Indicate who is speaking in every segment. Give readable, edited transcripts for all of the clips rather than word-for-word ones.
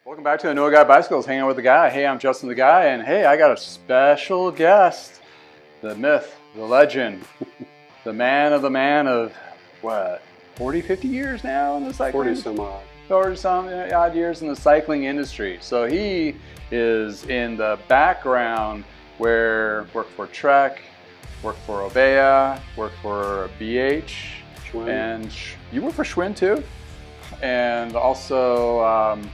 Speaker 1: Welcome back to I Know a Guy Bicycles, hanging out with the guy. Hey, I'm Justin the Guy, and hey, I got a special guest. The myth, the legend, the man of what, 40, 50 years now in the cycling?
Speaker 2: 40 some odd.
Speaker 1: 40 some odd years in the cycling industry. So he is in the background where worked for Trek, worked for Obeya, worked for BH,
Speaker 2: Schwinn.
Speaker 1: and you work for Schwinn too? And also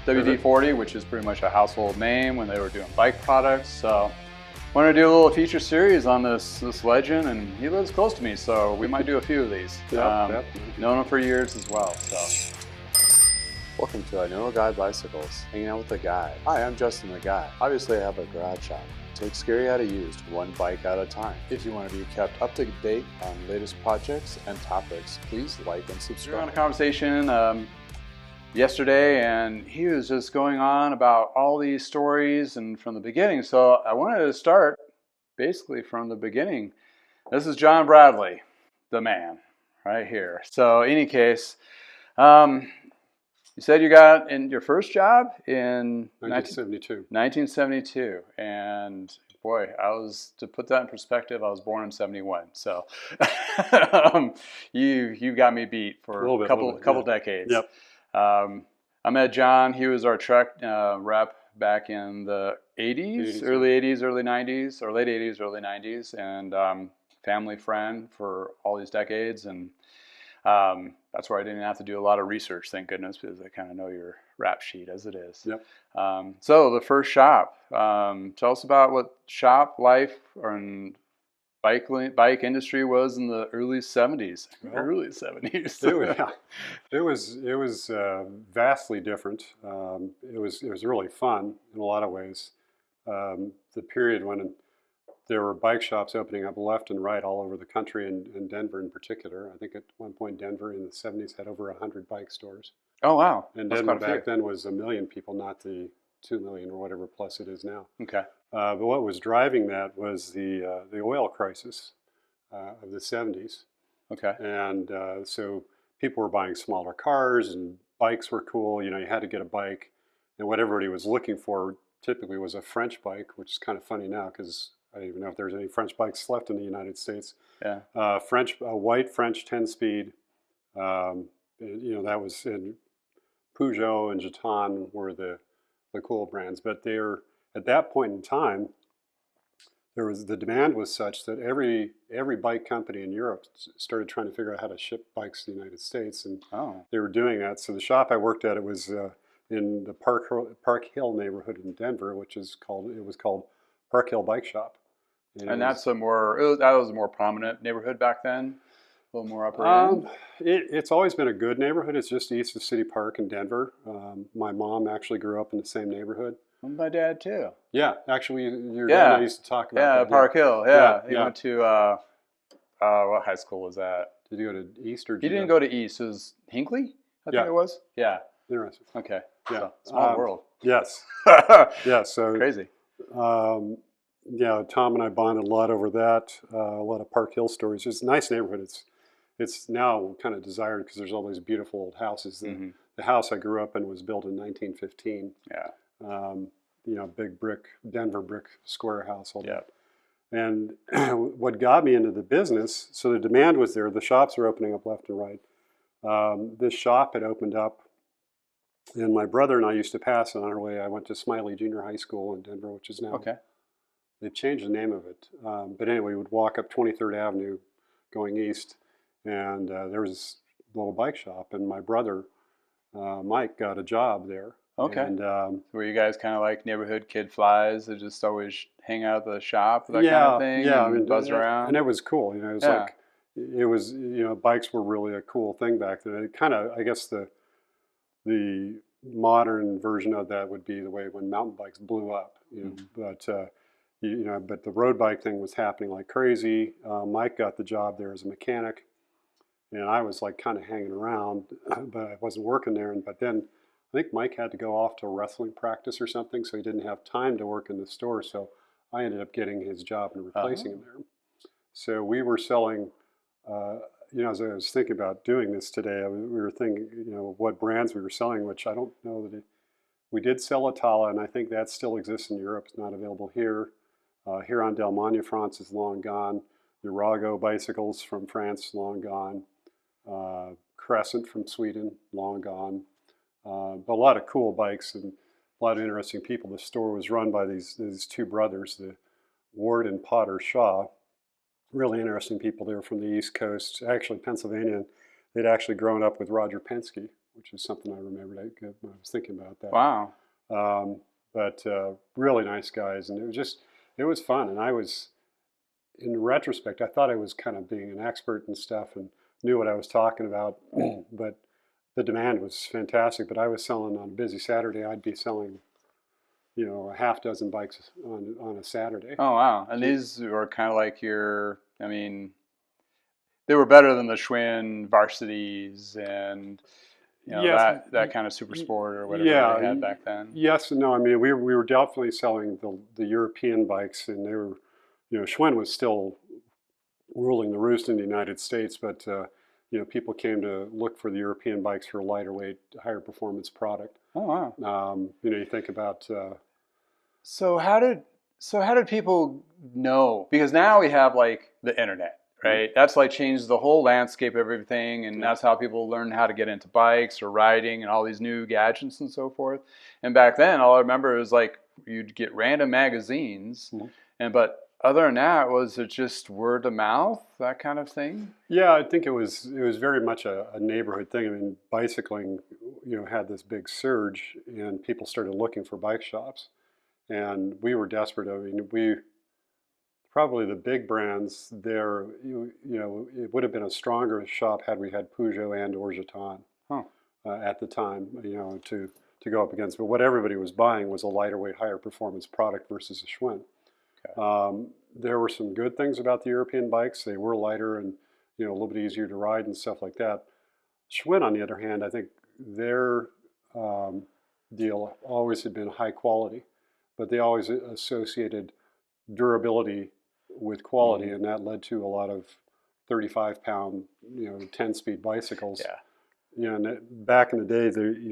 Speaker 1: WD-40, which is pretty much a household name when they were doing bike products. So wanted to do a little feature series on this legend, and he lives close to me, so we might do a few of these.
Speaker 2: Yep.
Speaker 1: Known him for years as well. So
Speaker 2: Welcome to I Know a Guy Bicycles, hanging out with the guy. Hi, I'm Justin the Guy. Obviously, I have a garage shop. Take scary out of used, one bike at a time. If you want to be kept up to date on latest projects and topics, please like and
Speaker 1: we were on a
Speaker 2: subscribe.
Speaker 1: conversation yesterday, and he was just going on about all these stories and from the beginning. So I wanted to start basically from the beginning. This is John Bradley, the man, right here. So in any case, you said you got in your first job in
Speaker 2: 1972.
Speaker 1: 1972, and boy, to put that in perspective, I was born in 71. So you got me beat for a couple decades.
Speaker 2: Yep.
Speaker 1: I met John. He was our Trek rep back in the 80s, early 80s, early 90s, or late 80s, early 90s, and family friend for all these decades. And that's where I didn't have to do a lot of research, thank goodness, because I kind of know your rap sheet as it is.
Speaker 2: Yep.
Speaker 1: So the first shop. Tell us about what shop life and bike industry was in the early 70s. Early 70s.
Speaker 2: It was vastly different. It was really fun in a lot of ways. The period when there were bike shops opening up left and right all over the country, and Denver in particular. I think at one point Denver in the 70s had over 100 bike stores.
Speaker 1: Oh, wow.
Speaker 2: And Denver back then was 1 million people, not the 2 million or whatever plus it is now.
Speaker 1: Okay.
Speaker 2: But what was driving that was the oil crisis of the 70s.
Speaker 1: Okay.
Speaker 2: And so people were buying smaller cars, and bikes were cool. You know, you had to get a bike. And what everybody was looking for typically was a French bike, which is kind of funny now because I don't even know if there's any French bikes left in the United States.
Speaker 1: Yeah.
Speaker 2: White French 10-speed. That was in Peugeot and Jeton were the cool brands. But at that point in time, the demand was such that every bike company in Europe started trying to figure out how to ship bikes to the United States, and they were doing that. So the shop I worked at, it was in the Park Hill neighborhood in Denver, it was called Park Hill Bike Shop.
Speaker 1: And that was a more prominent neighborhood back then, a little more upper end.
Speaker 2: It's always been a good neighborhood. It's just east of City Park in Denver. My mom actually grew up in the same neighborhood.
Speaker 1: And my dad too.
Speaker 2: Yeah, actually, your dad used to talk about that.
Speaker 1: Park Hill. Yeah, he went to what high school was that?
Speaker 2: Did he go to East or?
Speaker 1: He didn't go to East. It was Hinckley, I think it was. Yeah.
Speaker 2: Interesting.
Speaker 1: Okay.
Speaker 2: Yeah.
Speaker 1: So, small world.
Speaker 2: Yes. Yeah. So
Speaker 1: crazy.
Speaker 2: Tom and I bonded a lot over that. A lot of Park Hill stories. It's a nice neighborhood. It's now kind of desired because there's all these beautiful old houses. The house I grew up in was built in 1915.
Speaker 1: Yeah.
Speaker 2: Big Denver brick square house.
Speaker 1: Yeah.
Speaker 2: And what got me into the business, so the demand was there. The shops were opening up left and right. This shop had opened up, and my brother and I used to pass it on our way. I went to Smiley Junior High School in Denver, which is now, they've changed the name of it. But anyway, we would walk up 23rd Avenue going east, and there was this little bike shop, and my brother, Mike, got a job there.
Speaker 1: Okay.
Speaker 2: And
Speaker 1: were you guys kind of like neighborhood kid flies that just always hang out at the shop, that kind of thing?
Speaker 2: Yeah,
Speaker 1: and buzz around?
Speaker 2: And it was cool. It was bikes were really a cool thing back then. It kind of, I guess the modern version of that would be the way when mountain bikes blew up. But the road bike thing was happening like crazy. Mike got the job there as a mechanic, and I was like kind of hanging around, but I wasn't working there. But then I think Mike had to go off to wrestling practice or something, so he didn't have time to work in the store. So I ended up getting his job and replacing him there. So we were selling, as I was thinking about doing this today, we were thinking, what brands we were selling, which I don't know that We did sell a Tala, and I think that still exists in Europe. It's not available here. Huron Delmania France is long gone. Urago bicycles from France, long gone. Crescent from Sweden, long gone. But a lot of cool bikes and a lot of interesting people. The store was run by these two brothers, the Ward and Potter Shaw. Really interesting people. They were from the East Coast, actually Pennsylvania. They'd actually grown up with Roger Penske, which is something I remembered when I was thinking about that.
Speaker 1: Wow.
Speaker 2: But really nice guys, and it was fun. And I was, in retrospect, I thought I was kind of being an expert and stuff and knew what I was talking about, but the demand was fantastic. But I was selling on a busy Saturday. I'd be selling, a half dozen bikes on a Saturday.
Speaker 1: Oh, wow. And these were kind of like they were better than the Schwinn varsities and
Speaker 2: Yes.
Speaker 1: that kind of super sport or whatever they had back then.
Speaker 2: Yes and no. I mean, we were definitely selling the European bikes, and they were, Schwinn was still ruling the roost in the United States, but people came to look for the European bikes for a lighter weight, higher performance product.
Speaker 1: Oh, wow.
Speaker 2: You think about.
Speaker 1: So how did people know? Because now we have like the internet, right? That's like changed the whole landscape of everything, and that's how people learn how to get into bikes or riding and all these new gadgets and so forth. And back then, all I remember is like you'd get random magazines, but other than that, was it just word of mouth, that kind of thing?
Speaker 2: Yeah, I think it was very much a neighborhood thing. I mean, bicycling, had this big surge, and people started looking for bike shops, and we were desperate. I mean, probably the big brands there, it would have been a stronger shop had we had Peugeot and or Giton at the time, to go up against. But what everybody was buying was a lighter weight, higher performance product versus a Schwinn. Okay. There were some good things about the European bikes. They were lighter and a little bit easier to ride and stuff like that. Schwinn, on the other hand, I think their deal always had been high quality, but they always associated durability with quality, and that led to a lot of 35-pound, 10-speed bicycles.
Speaker 1: Yeah.
Speaker 2: And back in the day,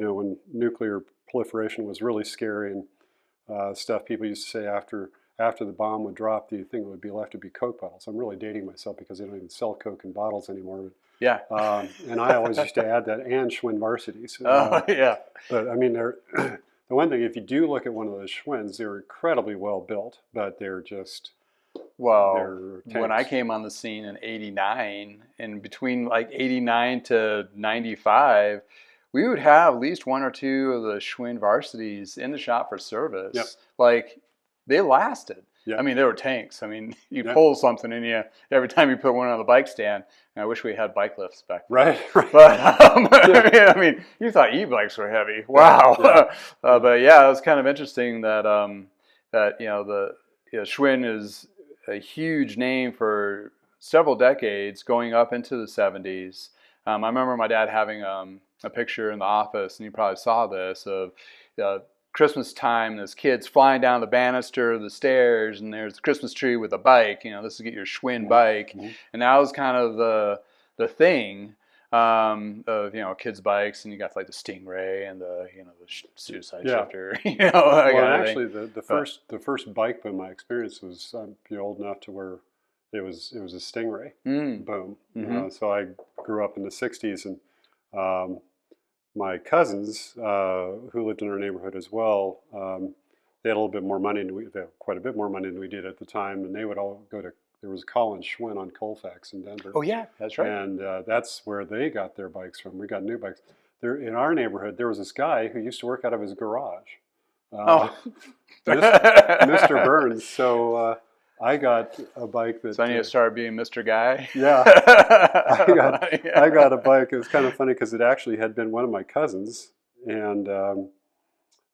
Speaker 2: when nuclear proliferation was really scary and stuff, people used to say after the bomb would drop, the thing that would be left would be Coke bottles. I'm really dating myself because they don't even sell Coke in bottles anymore.
Speaker 1: Yeah.
Speaker 2: And I always used to add that, and Schwinn varsities.
Speaker 1: Yeah.
Speaker 2: But I mean, the one thing, if you do look at one of those Schwinns, they're incredibly well built, but they're just...
Speaker 1: Well, when I came on the scene in '89, and between like '89 to '95, we would have at least one or two of the Schwinn varsities in the shop for service.
Speaker 2: Yep.
Speaker 1: Like, they lasted.
Speaker 2: Yep.
Speaker 1: I mean, they were tanks. I mean, you pull something in you every time you put one on the bike stand. And I wish we had bike lifts back then.
Speaker 2: Right.
Speaker 1: But I mean, you thought e-bikes were heavy. Wow. But yeah, it was kind of interesting that Schwinn is a huge name for several decades, going up into the 70s. I remember my dad having a picture in the office, and you probably saw this, of Christmas time, this kid's flying down the banister, the stairs, and there's the Christmas tree with a bike. This is get your Schwinn bike. Mm-hmm. And that was kind of the thing of kids' bikes, and you got like the Stingray and the suicide shifter.
Speaker 2: Actually, the first bike boom I experienced was old enough to where it was a Stingray boom.
Speaker 1: Mm-hmm.
Speaker 2: So I grew up in the '60s, and my cousins who lived in our neighborhood as well, they had a little bit more money, they had quite a bit more money than we did at the time, and they would all go to. There was Colin Schwinn on Colfax in Denver.
Speaker 1: Oh yeah, that's right.
Speaker 2: And that's where they got their bikes from. We got new bikes. There in our neighborhood, there was this guy who used to work out of his garage. Mr. Burns. So I got a bike that.
Speaker 1: So I need to start being Mr. Guy.
Speaker 2: Yeah, I got a bike. It was kind of funny because it actually had been one of my cousins, and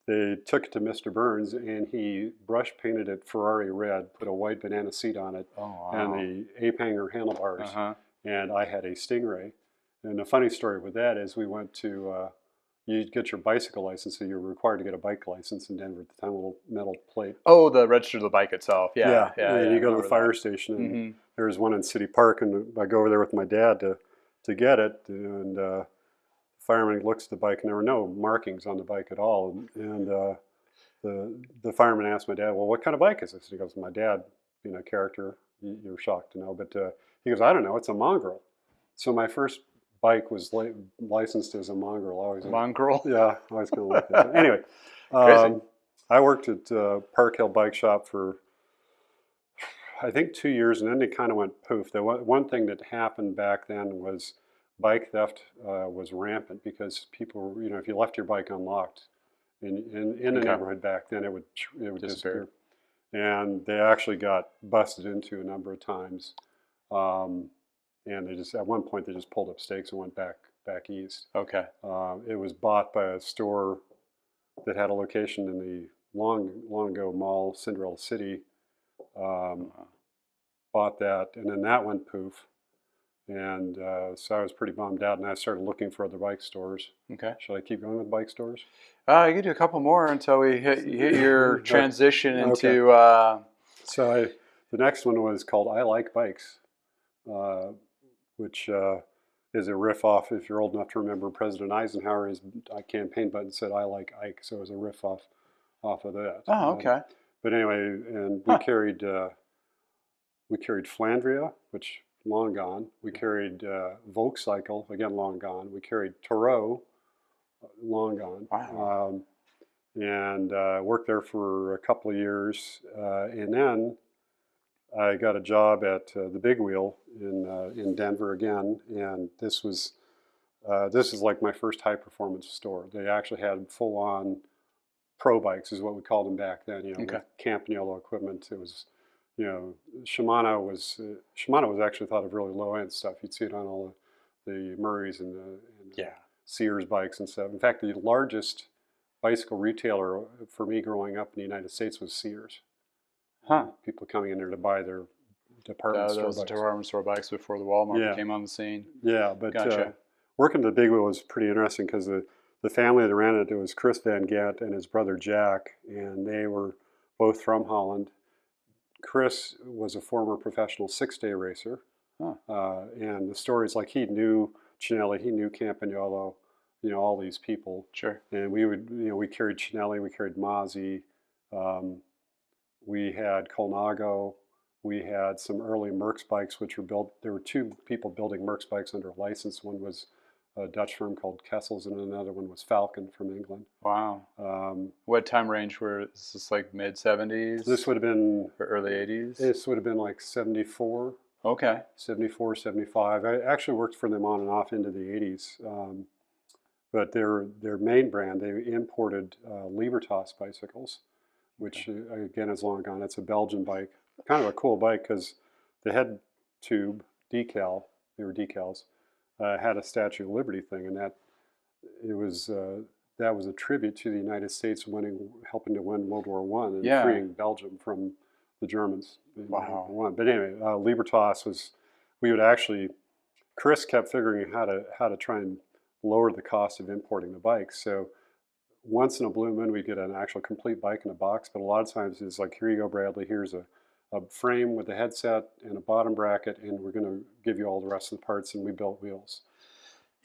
Speaker 2: they took it to Mr. Burns, and he brush painted it Ferrari red, put a white banana seat on it, and the ape hanger handlebars, and I had a Stingray. And the funny story with that is we went to, you get your bicycle license, so you're required to get a bike license in Denver at the time, a little metal plate.
Speaker 1: Oh, the register of the bike itself. Yeah.
Speaker 2: And you go to the fire station, and there's one in City Park, and I go over there with my dad to get it, and fireman looks at the bike, and there were no markings on the bike at all. And the fireman asked my dad, "Well, what kind of bike is this?" And he goes, "My dad, being a character, you're shocked to know, but he goes, I don't know, it's a mongrel." So my first bike was licensed as a mongrel.
Speaker 1: Mongrel?
Speaker 2: Yeah, I was kind of like that. Anyway,
Speaker 1: Crazy.
Speaker 2: I worked at Park Hill Bike Shop for, I think, 2 years, and then they kind of went poof. The one thing that happened back then was bike theft was rampant because people, if you left your bike unlocked in the neighborhood back then, it would disappear. And they actually got busted into a number of times. And they just, at one point, they just pulled up stakes and went back east.
Speaker 1: Okay.
Speaker 2: It was bought by a store that had a location in the long ago mall, Cinderella City. Bought that, and then that went poof. And so I was pretty bummed out, and I started looking for other bike stores.
Speaker 1: Okay.
Speaker 2: Should I keep going with bike stores?
Speaker 1: You can do a couple more until we hit your transition into.
Speaker 2: So the next one was called "I Like Bikes," which is a riff off. If you're old enough to remember, President Eisenhower, his campaign button said "I like Ike," so it was a riff off of that.
Speaker 1: Oh, okay.
Speaker 2: But anyway, and we carried Flandria, which long gone. We carried Volkscycle, again long gone. We carried Toro, long gone.
Speaker 1: Wow.
Speaker 2: And worked there for a couple of years, and then I got a job at the Big Wheel in Denver again, and this is like my first high performance store. They actually had full on pro bikes, is what we called them back then. With Campagnolo equipment. It was, Shimano was actually thought of really low end stuff. You'd see it on all the Murrays and Sears bikes and stuff. In fact, the largest bicycle retailer for me growing up in the United States was Sears. People coming in there to buy their department store bikes.
Speaker 1: Department store bikes before the Walmart came on the scene.
Speaker 2: Yeah, but
Speaker 1: gotcha.
Speaker 2: Working at the Big Wheel was pretty interesting because the family that ran it was Chris Van Gent and his brother Jack, and they were both from Holland. Chris was a former professional 6-day racer, and the stories like he knew Cinelli, he knew Campagnolo, all these people.
Speaker 1: Sure.
Speaker 2: And we would, we carried Cinelli, we carried Mazzi, we had Colnago, we had some early Merckx bikes, which were built. There were two people building Merckx bikes under license. One was a Dutch firm called Kessels, and another one was Falcon from England.
Speaker 1: Wow. What time range is this, like mid 70s?
Speaker 2: This would have been
Speaker 1: or early 80s.
Speaker 2: This would have been like 74.
Speaker 1: Okay.
Speaker 2: 74, 75. I actually worked for them on and off into the 80s. But their main brand, they imported Libertas bicycles, which again is long gone. It's a Belgian bike, kind of a cool bike because the head tube decal, they were decals, had a Statue of Liberty thing, and that was a tribute to the United States helping to win World War I and freeing Belgium from the Germans.
Speaker 1: Wow.
Speaker 2: But anyway, Libertas was, Chris kept figuring how to try and lower the cost of importing the bikes. So once in a blue moon, we'd get an actual complete bike in a box, but a lot of times it's like, here you go, Bradley, here's a frame with a headset and a bottom bracket, and we're going to give you all the rest of the parts, and we built wheels.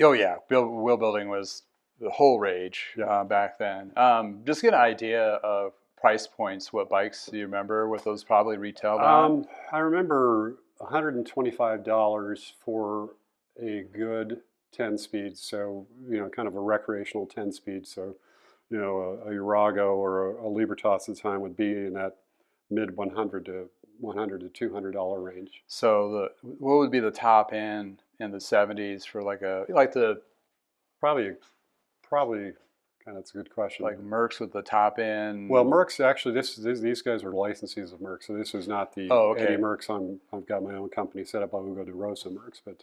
Speaker 1: Oh yeah, wheel building was the whole rage back then. Just get an idea of price points. What bikes do you remember what those probably retailed on?
Speaker 2: I remember $125 for a good 10-speed, so kind of a recreational 10-speed. So a Urago or a Libertas at the time would be in that mid $100 to $200 range.
Speaker 1: So what would be the top end in the 70s for
Speaker 2: probably kind of, it's a good question.
Speaker 1: Like Merckx with the top end.
Speaker 2: Well, Merckx actually, these guys were licensees of Merckx, so this was not the Eddie Merckx. I've got my own company set up by Hugo de Rosa Merckx, but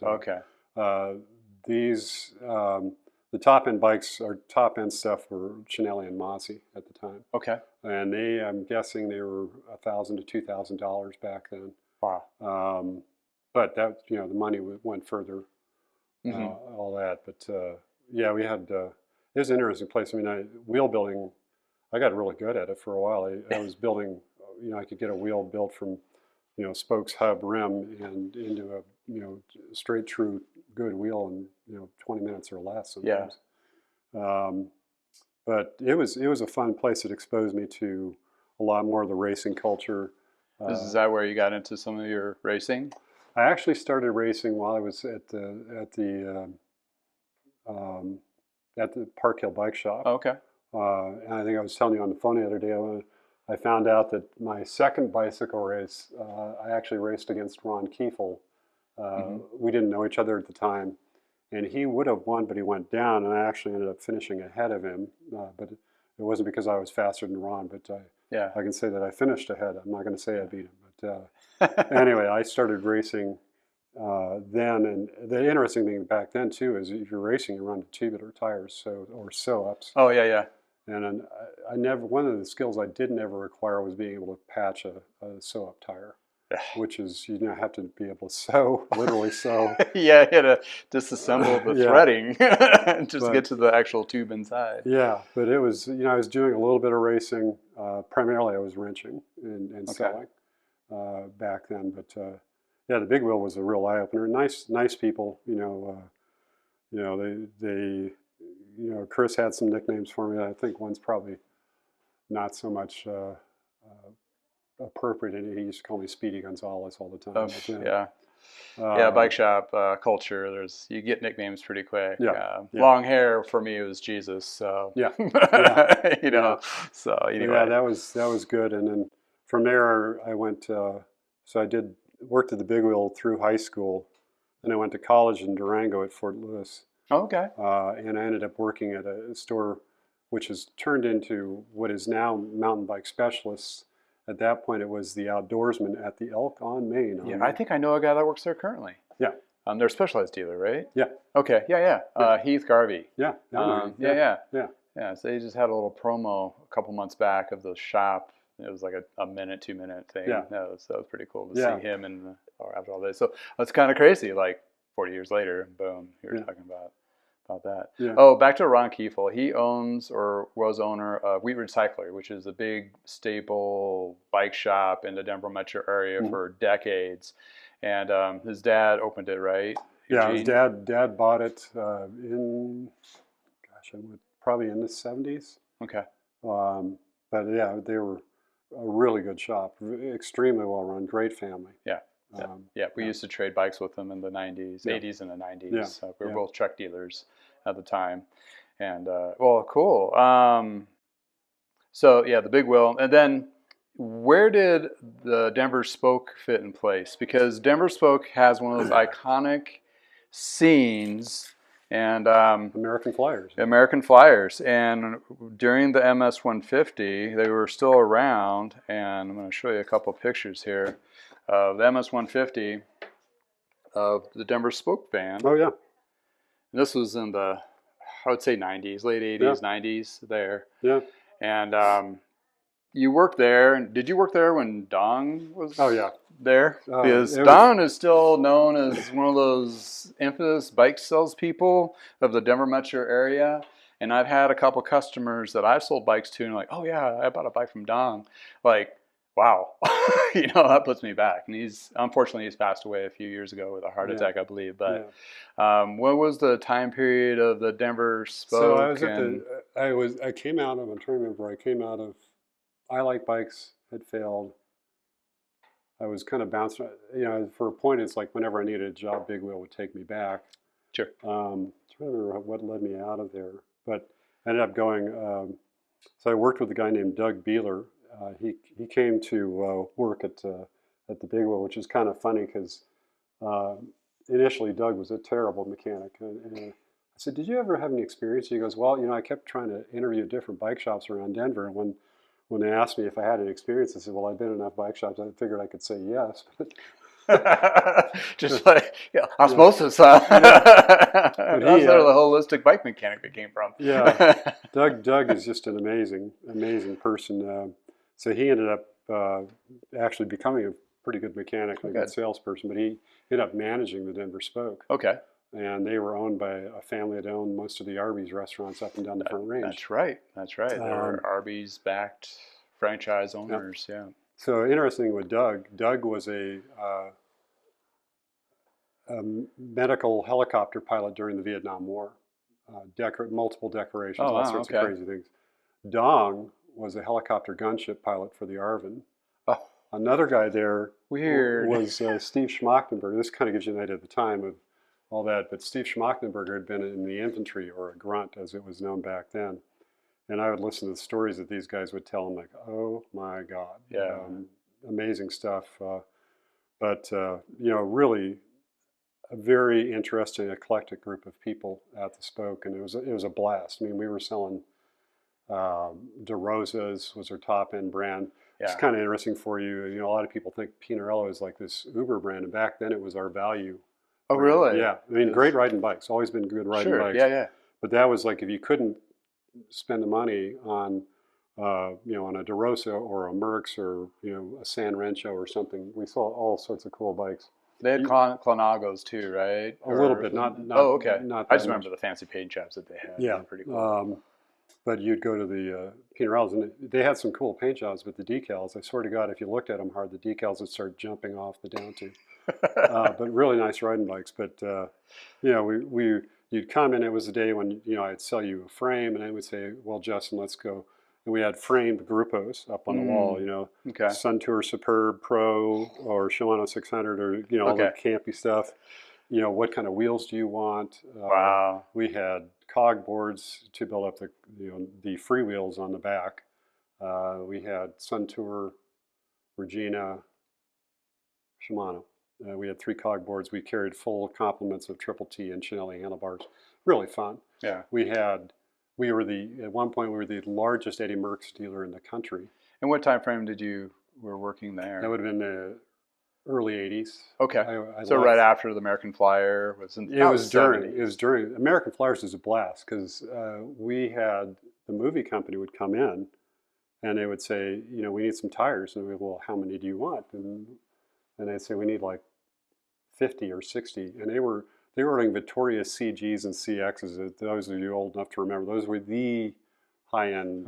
Speaker 2: these the top end bikes or top end stuff were Cinelli and Mazzi at the time.
Speaker 1: Okay.
Speaker 2: And I'm guessing they were $1,000 to $2,000 back then.
Speaker 1: Wow.
Speaker 2: But that the money went further, all that. But we had it was an interesting place. I mean, wheel building, I got really good at it for a while. I was building, I could get a wheel built from spokes, hub, rim, and into a straight true good wheel in 20 minutes or less sometimes. Um, but it was a fun place. It exposed me to a lot more of the racing culture.
Speaker 1: Is that where you got into some of your racing?
Speaker 2: I actually started racing while I was um, at the Park Hill Bike Shop.
Speaker 1: Oh, okay.
Speaker 2: And I think I was telling you on the phone the other day, I found out that my second bicycle race, I actually raced against Ron Kiefel.
Speaker 1: Hmm.
Speaker 2: We didn't know each other at the time, and he would have won, but he went down, and I actually ended up finishing ahead of him. But it wasn't because I was faster than Ron, but
Speaker 1: Yeah.
Speaker 2: I can say that I finished ahead. I'm not going to say I beat him, but anyway, I started racing then, and the interesting thing back then too is if you're racing, you run tubular tires, or sew-ups.
Speaker 1: Oh, yeah, yeah.
Speaker 2: And I never, one of the skills I did never require was being able to patch a sew-up tire, which is you have to be able to sew, literally sew.
Speaker 1: Yeah, you had to disassemble the
Speaker 2: Yeah,
Speaker 1: threading just to get
Speaker 2: but
Speaker 1: to the actual tube inside.
Speaker 2: yeah, but it was I was doing a little bit of racing. Primarily, I was wrenching and
Speaker 1: Okay.
Speaker 2: sewing back then. But yeah, the big wheel was a real eye opener. Nice people. They Chris had some nicknames for me. I think one's probably not so much appropriate. And he used to call me Speedy Gonzalez all the time.
Speaker 1: Oh,
Speaker 2: But,
Speaker 1: yeah. Yeah, bike
Speaker 2: um,
Speaker 1: shop culture. You get nicknames pretty quick.
Speaker 2: yeah, yeah,
Speaker 1: Long hair for me was Jesus. So
Speaker 2: yeah, yeah, yeah.
Speaker 1: So
Speaker 2: So yeah,
Speaker 1: anyway.
Speaker 2: that was good. And then from there, I went. So I did worked at the big wheel through high school, and I went to college in Durango at Fort Lewis.
Speaker 1: Okay.
Speaker 2: And I ended up working at a store which has turned into what is now Mountain Bike Specialists. At that point, it was the Outdoorsman at the Elk on Main.
Speaker 1: Yeah, I think I know a guy that works there currently.
Speaker 2: Yeah.
Speaker 1: They're a specialized dealer, right?
Speaker 2: Yeah.
Speaker 1: Okay. Yeah.
Speaker 2: Yeah.
Speaker 1: Heath Garvey.
Speaker 2: Yeah.
Speaker 1: Yeah.
Speaker 2: Yeah.
Speaker 1: Yeah. So they just had a little promo a couple months back of the shop. It was like a minute, 2 minute thing.
Speaker 2: Yeah.
Speaker 1: That was pretty cool to
Speaker 2: Yeah.
Speaker 1: see him and after all this. So that's kind of crazy. Like 40 years later, boom, you were talking about that.
Speaker 2: Yeah.
Speaker 1: Oh, back to Ron Kiefel. He owns or was owner of Wheat Recycler, which is a big staple bike shop in the Denver metro area for decades. And his dad opened it, right?
Speaker 2: Yeah,
Speaker 1: Eugene?
Speaker 2: his dad bought it probably in the 70s.
Speaker 1: Okay.
Speaker 2: But yeah, they were a really good shop, extremely well run, great family.
Speaker 1: Yeah. We used to trade bikes with them in the 90s, 80s and the 90s. We were both truck dealers at the time. And, well, cool. So, yeah, the big wheel. And then where did the Denver Spoke fit in place? Because Denver Spoke has one of those iconic scenes and
Speaker 2: American Flyers.
Speaker 1: American Flyers. And during the MS 150, they were still around. And I'm going to show you a couple pictures here of the MS 150 of the Denver Spoke band.
Speaker 2: Oh, yeah.
Speaker 1: And this was in the, I would say 90s, late 80s, 90s there.
Speaker 2: Yeah.
Speaker 1: And you worked there. Did you work there when Dong was there? Because Dong is still known as one of those infamous bike salespeople of the Denver metro area. And I've had a couple customers that I've sold bikes to, and like, oh yeah, I bought a bike from Dong. Like, wow, that puts me back. And unfortunately he's passed away a few years ago with a heart attack, I believe. But what was the time period of the Denver Spoke?
Speaker 2: So I came out of, I'm trying to remember, I Like Bikes had failed. I was kind of bouncing, for a point, it's like whenever I needed a job, Big Wheel would take me back.
Speaker 1: Sure.
Speaker 2: I'm trying to remember what led me out of there, but I ended up going, so I worked with a guy named Doug Beeler. He came to work at the Big Wheel, which is kind of funny because initially Doug was a terrible mechanic. And I said, "Did you ever have any experience?" He goes, "Well, I kept trying to interview different bike shops around Denver, and when they asked me if I had any experience, I said, well, I've been in enough bike shops, I figured I could say yes."
Speaker 1: Just like osmosis, huh? That's where the holistic bike mechanic came from.
Speaker 2: Yeah, Doug is just an amazing person. So he ended up actually becoming a pretty good mechanic, a good salesperson, but he ended up managing the Denver Spoke.
Speaker 1: Okay.
Speaker 2: And they were owned by a family that owned most of the Arby's restaurants up and down the Front Range.
Speaker 1: That's right. They were Arby's-backed franchise owners,
Speaker 2: So interesting with Doug was a medical helicopter pilot during the Vietnam War. multiple decorations,
Speaker 1: Oh
Speaker 2: all
Speaker 1: wow,
Speaker 2: sorts of
Speaker 1: okay.
Speaker 2: crazy things. Dong was a helicopter gunship pilot for the Arvin.
Speaker 1: Oh,
Speaker 2: Another guy there
Speaker 1: weird.
Speaker 2: was Steve Schmachtenberger. This kind of gives you an idea of the time of all that. But Steve Schmachtenberger had been in the infantry, or a grunt as it was known back then. And I would listen to the stories that these guys would tell. I'm like, oh my God,
Speaker 1: Yeah.
Speaker 2: amazing stuff. But really a very interesting, eclectic group of people at the Spoke, and it was a blast. I mean, we were selling DeRosa's was our top end brand. It's
Speaker 1: Yeah.
Speaker 2: kind of interesting for you. You know, a lot of people think Pinarello is like this Uber brand, and back then it was our value
Speaker 1: Oh
Speaker 2: brand.
Speaker 1: really?
Speaker 2: Yeah, I mean, great riding bikes. Always been good riding
Speaker 1: Sure.
Speaker 2: bikes.
Speaker 1: Yeah, yeah.
Speaker 2: But that was like if you couldn't spend the money on, on a DeRosa or a Merckx or a San Rancho or something, we saw all sorts of cool bikes.
Speaker 1: They had Clonagos too, right?
Speaker 2: A little
Speaker 1: Or
Speaker 2: bit, not
Speaker 1: oh, okay.
Speaker 2: not
Speaker 1: I
Speaker 2: that
Speaker 1: just
Speaker 2: much.
Speaker 1: remember the fancy paint jobs that they had. They
Speaker 2: Yeah.
Speaker 1: were pretty cool.
Speaker 2: But you'd go to the Pinarellos, and they had some cool paint jobs, but the decals, I swear to God, if you looked at them hard, the decals would start jumping off the down tube. But really nice riding bikes. But, you'd come in, it was a day when, I'd sell you a frame, and I would say, well, Justin, let's go. And we had framed Gruppos up on the wall,
Speaker 1: Okay.
Speaker 2: Suntour Superb Pro or Shimano 600 or, all the
Speaker 1: Okay.
Speaker 2: campy stuff. What kind of wheels do you want?
Speaker 1: Wow.
Speaker 2: We had cog boards to build up the free wheels on the back. We had Suntour, Regina, Shimano. We had 3 cog boards. We carried full complements of Triple T and Chinelli handlebars. Really fun.
Speaker 1: Yeah.
Speaker 2: At one point we were the largest Eddie Merckx dealer in the country.
Speaker 1: And what time frame were working there?
Speaker 2: That would have been the early 80s.
Speaker 1: Okay.
Speaker 2: I
Speaker 1: So
Speaker 2: left.
Speaker 1: right after the American Flyer was in
Speaker 2: It was during American Flyers was a blast because we had the movie company would come in and they would say, we need some tires, and we well, how many do you want? And they'd say we need like 50 or 60, and they were running Vittoria CGs and CXs. Those of you old enough to remember, those were the high-end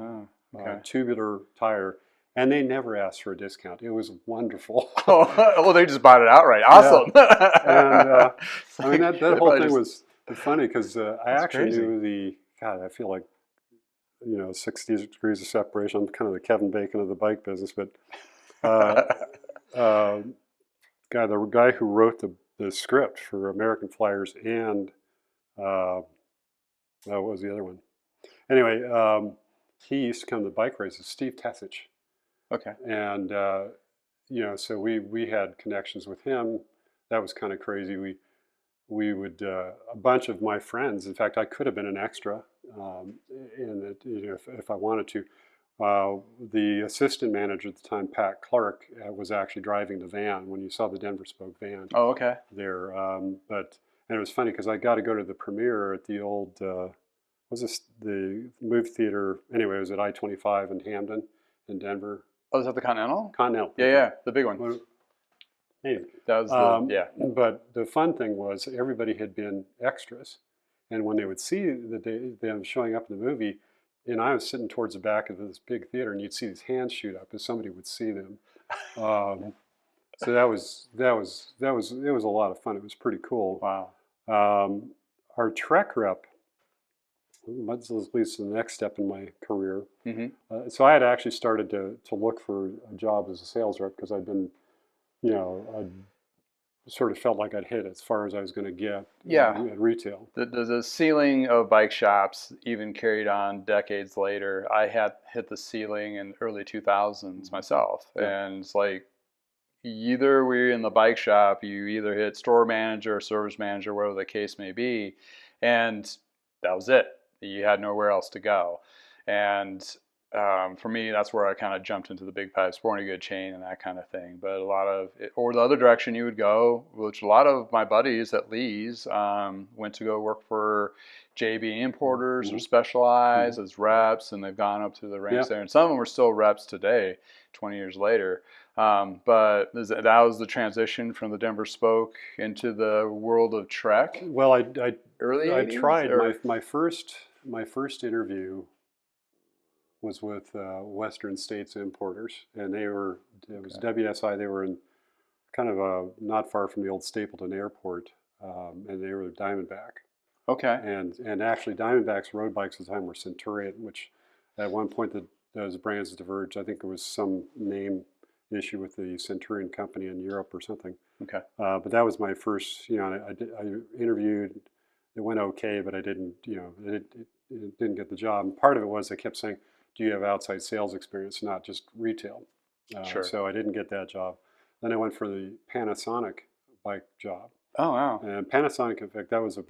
Speaker 2: tubular tire. And they never asked for a discount. It was wonderful.
Speaker 1: Oh, well, they just bought it outright. Awesome.
Speaker 2: Yeah. And that whole thing was funny because I actually
Speaker 1: crazy.
Speaker 2: knew I feel like, 60 degrees of separation. I'm kind of the Kevin Bacon of the bike business. But the guy who wrote the script for American Flyers and what was the other one? Anyway, he used to come to the bike races, Steve Tessich.
Speaker 1: Okay.
Speaker 2: And so we had connections with him. That was kind of crazy. We would a bunch of my friends. In fact, I could have been an extra in it, if I wanted to. The assistant manager at the time, Pat Clark, was actually driving the van when you saw the Denver Spoke van.
Speaker 1: Oh, okay.
Speaker 2: There, and it was funny because I got to go to the premiere at the old the movie theater. Anyway, it was at I-25 in Hamden, in Denver.
Speaker 1: Oh, is that the Continental?
Speaker 2: Continental.
Speaker 1: Yeah, the big one.
Speaker 2: Anyway,
Speaker 1: that was
Speaker 2: But the fun thing was everybody had been extras, and when they would see them showing up in the movie, and I was sitting towards the back of this big theater, and you'd see these hands shoot up as somebody would see them. So it was a lot of fun. It was pretty cool.
Speaker 1: Wow.
Speaker 2: Our Trek rep. Let's lead to the next step in my career.
Speaker 1: Mm-hmm.
Speaker 2: So I had actually started to look for a job as a sales rep because I'd been, I sort of felt like I'd hit as far as I was going to get at retail.
Speaker 1: The ceiling of bike shops even carried on decades later. I had hit the ceiling in early 2000s myself. Yeah. And it's like either we're in the bike shop, you either hit store manager or service manager, whatever the case may be, and that was it. You had nowhere else to go. And for me, that's where I kind of jumped into the big pipe, sporting good chain and that kind of thing. But or the other direction you would go, which a lot of my buddies at Lee's went to go work for JB Importers or Specialized as reps, and they've gone up through the ranks there. And some of them are still reps today, 20 years later. But that was the transition from the Denver Spoke into the world of Trek.
Speaker 2: Well, I tried
Speaker 1: or?
Speaker 2: my first interview was with Western States Importers, and it was WSI. They were in kind of not far from the old Stapleton Airport, and they were Diamondback.
Speaker 1: Okay.
Speaker 2: And actually Diamondback's road bikes at the time were Centurion, which at one point those brands diverged. I think there was some name issue with the Centurion company in Europe or something.
Speaker 1: Okay.
Speaker 2: But that was my first, I interviewed. It went okay, but I didn't, it didn't get the job. And part of it was I kept saying, do you have outside sales experience, not just retail?
Speaker 1: Sure.
Speaker 2: So I didn't get that job. Then I went for the Panasonic bike job.
Speaker 1: Oh, wow.
Speaker 2: And Panasonic, in fact, that was a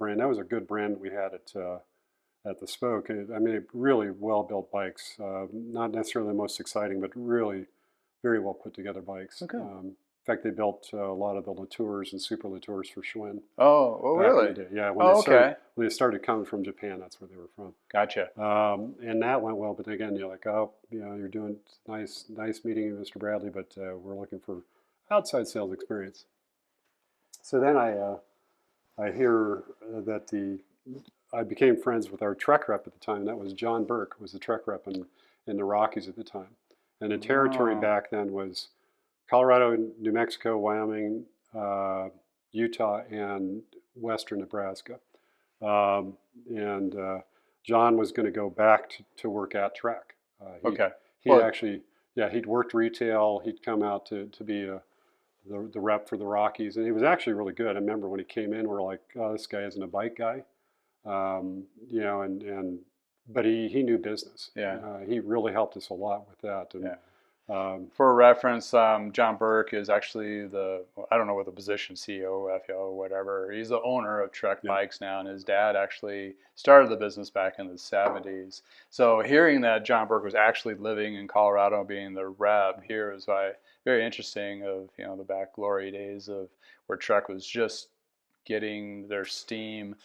Speaker 2: good brand we had at the Spoke. I mean, really well-built bikes, not necessarily the most exciting, but really very well put together bikes.
Speaker 1: Okay.
Speaker 2: In fact, they built a lot of the Latours and Super Latours for Schwinn.
Speaker 1: Oh, really?
Speaker 2: Yeah.
Speaker 1: Okay.
Speaker 2: When they started coming from Japan, that's where they were from.
Speaker 1: Gotcha.
Speaker 2: And that went well, but again, you're like, oh, you're doing nice meeting you, Mr. Bradley, but we're looking for outside sales experience. So then I hear that I became friends with our Trek rep at the time. That was John Burke, who was the Trek rep in the Rockies at the time. And the territory back then was Colorado, New Mexico, Wyoming, Utah, and western Nebraska. And John was going to go back to work at Trek.
Speaker 1: Okay.
Speaker 2: He'd worked retail. He'd come out to be the rep for the Rockies, and he was actually really good. I remember when he came in, we're like, oh, this guy isn't a bike guy, but he knew business.
Speaker 1: Yeah.
Speaker 2: He really helped us a lot with that. And,
Speaker 1: yeah. For reference, John Burke is actually I don't know what the position, CEO, FO, whatever. He's the owner of Trek Bikes now, and his dad actually started the business back in the 70s. So hearing that John Burke was actually living in Colorado, being the rep here, is very interesting. Of the back glory days of where Trek was just getting their steam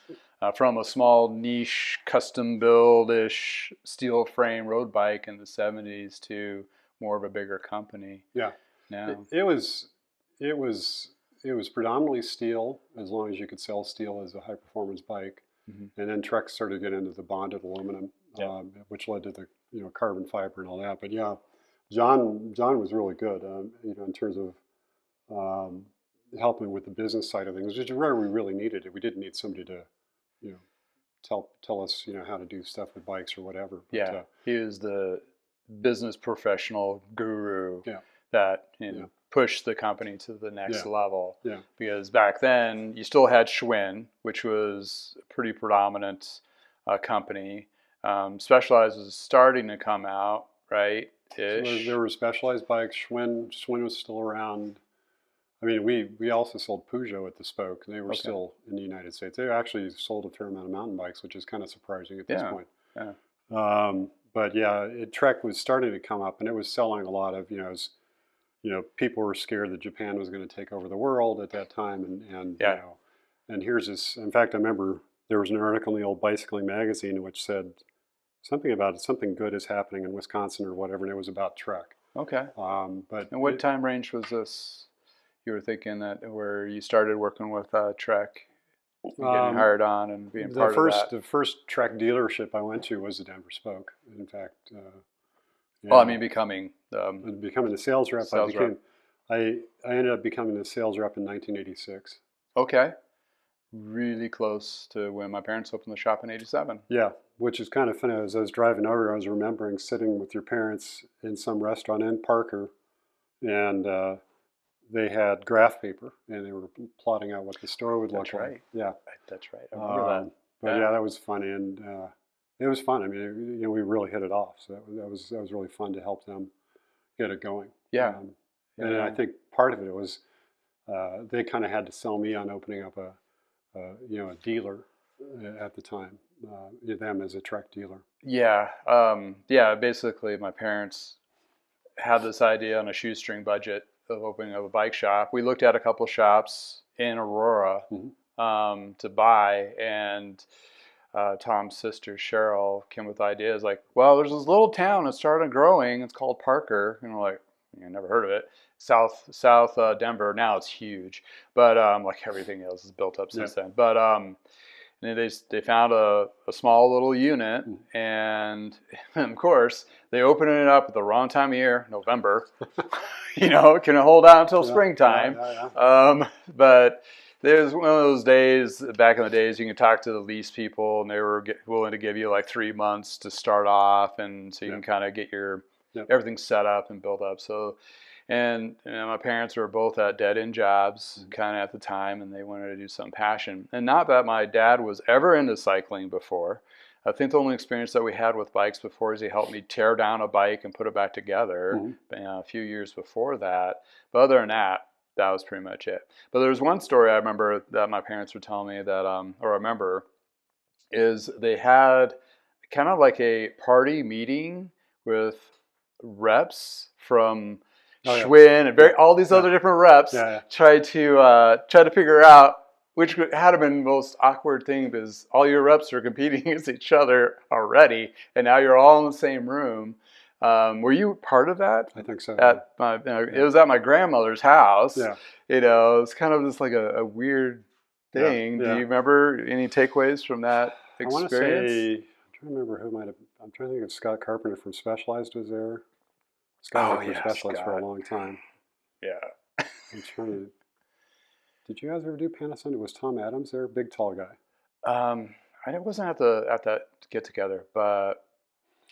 Speaker 1: from a small niche custom build-ish steel frame road bike in the 70s to more of a bigger company.
Speaker 2: Yeah.
Speaker 1: Now
Speaker 2: it was predominantly steel, as long as you could sell steel as a high performance bike. Mm-hmm. And then Trek started to get into the bonded aluminum, which led to the carbon fiber and all that. But yeah, John was really good, in terms of helping with the business side of things, which is where we really needed it. We didn't need somebody to tell us how to do stuff with bikes or whatever. But,
Speaker 1: he was the business professional guru that pushed the company to the next level. Yeah. Because back then you still had Schwinn, which was a pretty predominant company. Specialized was starting to come out, right?
Speaker 2: So there were Specialized bikes. Schwinn was still around. I mean, we also sold Peugeot at the Spoke. They were still in the United States. They actually sold a fair amount of mountain bikes, which is kind of surprising at this point. Yeah. But yeah, Trek was starting to come up, and it was selling a lot of, people were scared that Japan was going to take over the world at that time, and here's this. In fact, I remember there was an article in the old Bicycling magazine which said something about something good is happening in Wisconsin or whatever, and it was about Trek.
Speaker 1: Okay. But and what time range was this? You were thinking that where you started working with Trek? Getting hired on and being part of that.
Speaker 2: The first Trek dealership I went to was the Denver Spoke. In fact,
Speaker 1: becoming
Speaker 2: the sales rep. I ended up becoming the sales rep in 1986.
Speaker 1: Okay, really close to when my parents opened the shop in '87.
Speaker 2: Yeah, which is kind of funny. As I was driving over, I was remembering sitting with your parents in some restaurant in Parker, and they had graph paper, and they were plotting out what the store would look like. Yeah,
Speaker 1: that's right. I remember that.
Speaker 2: But that was funny, and it was fun. I mean, we really hit it off. So that was really fun to help them get it going.
Speaker 1: Yeah.
Speaker 2: And I think part of it was they kind of had to sell me on opening up a dealer at the time, them as a Trek dealer.
Speaker 1: Yeah. Basically, my parents had this idea on a shoestring budget of opening up a bike shop. We looked at a couple of shops in Aurora to buy, and Tom's sister Cheryl came with ideas like, well, there's this little town that started growing. It's called Parker, and we're like, I never heard of it. South Denver. Now it's huge, but like everything else is built up since then. But they found a small little unit, and of course they opened it up at the wrong time of year, November. Can hold out until springtime. But There's one of those days back in the days you can talk to the lease people and they were willing to give you like 3 months to start off, and so you can kind of get your everything set up and build up. So, and my parents were both at dead end jobs kind of at the time, and they wanted to do some passion. And not that my dad was ever into cycling before. I think the only experience that we had with bikes before is he helped me tear down a bike and put it back together a few years before that. But other than that, that was pretty much it. But there's one story I remember that my parents would tell me that, or I remember, is they had kind of like a party meeting with reps from Schwinn and all these other different reps. Tried to figure out which had to been the most awkward thing, because all your reps are competing against each other already, and now you're all in the same room. Were you part of that?
Speaker 2: I think so.
Speaker 1: It was at my grandmother's house. Yeah. It's kind of just like a weird thing. Do you remember any takeaways from that experience?
Speaker 2: I want to say, I'm trying to remember who might have. I'm trying to think if Scott Carpenter from Specialized was there. Scott worked for Specialized for a long time.
Speaker 1: Yeah.
Speaker 2: I'm trying to. Did you guys ever do Panasonic? Was Tom Adams there? Big tall guy.
Speaker 1: I wasn't at that get together, but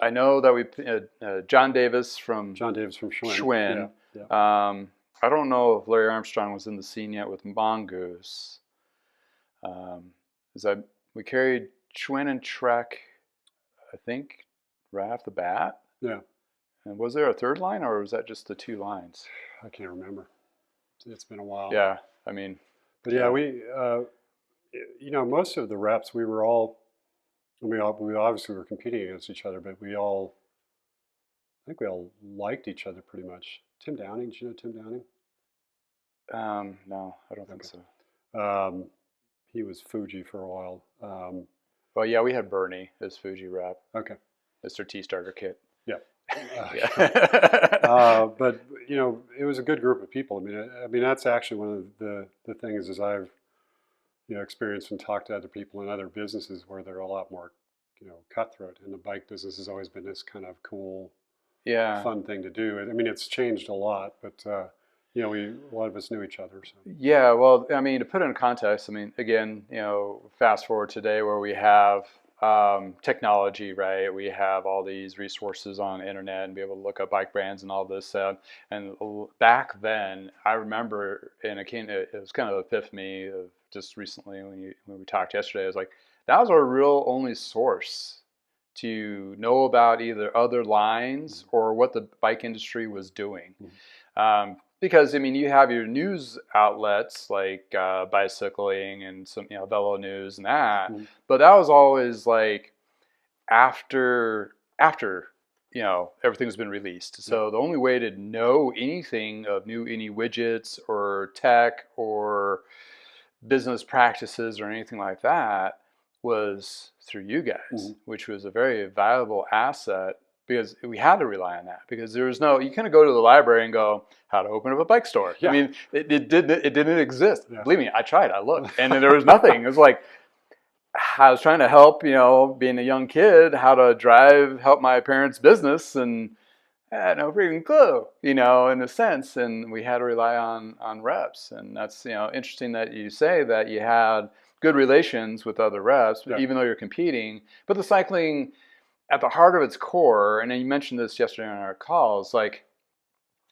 Speaker 1: I know that we John Davis from Schwinn. Yeah. I don't know if Larry Armstrong was in the scene yet with Mongoose. We carried Schwinn and Trek, I think, right off the bat.
Speaker 2: Yeah.
Speaker 1: And was there a third line, or was that just the two lines?
Speaker 2: I can't remember. It's been a while.
Speaker 1: Yeah, I mean.
Speaker 2: But yeah, we, most of the reps, we obviously were competing against each other, but I think we all liked each other pretty much. Tim Downing, did you know Tim Downing?
Speaker 1: No, I don't think so.
Speaker 2: He was Fuji for a while.
Speaker 1: Well, yeah, we had Bernie as Fuji rep.
Speaker 2: Okay.
Speaker 1: Mr. T Starter Kit.
Speaker 2: Yeah. But it was a good group of people. I mean that's actually one of the things is I've experienced and talked to other people in other businesses where they're a lot more cutthroat, and the bike business has always been this kind of cool, fun thing to do. I mean it's changed a lot, but a lot of us knew each other. So.
Speaker 1: Yeah, well, I mean, to put it in context, I mean, again, fast forward today where we have technology, right? We have all these resources on the internet and be able to look up bike brands and all this. And back then, I remember, and it was kind of the epiphany of just recently when we talked yesterday. I was like, that was our real only source to know about either other lines or what the bike industry was doing. Because, I mean, you have your news outlets like Bicycling and some, Velo News and that, but that was always like after everything's been released. So the only way to know anything of any widgets or tech or business practices or anything like that was through you guys, which was a very valuable asset. Because we had to rely on that, because there was you couldn't go to the library and go, how to open up a bike store. Yeah. I mean, it didn't exist. Yeah. Believe me, I tried, I looked, and there was nothing. It was like, I was trying to help, being a young kid, how to help my parents' business, and I had no freaking clue, in a sense, and we had to rely on reps. And that's, interesting that you say that you had good relations with other reps, even though you're competing, but the cycling, at the heart of its core, and you mentioned this yesterday on our calls, like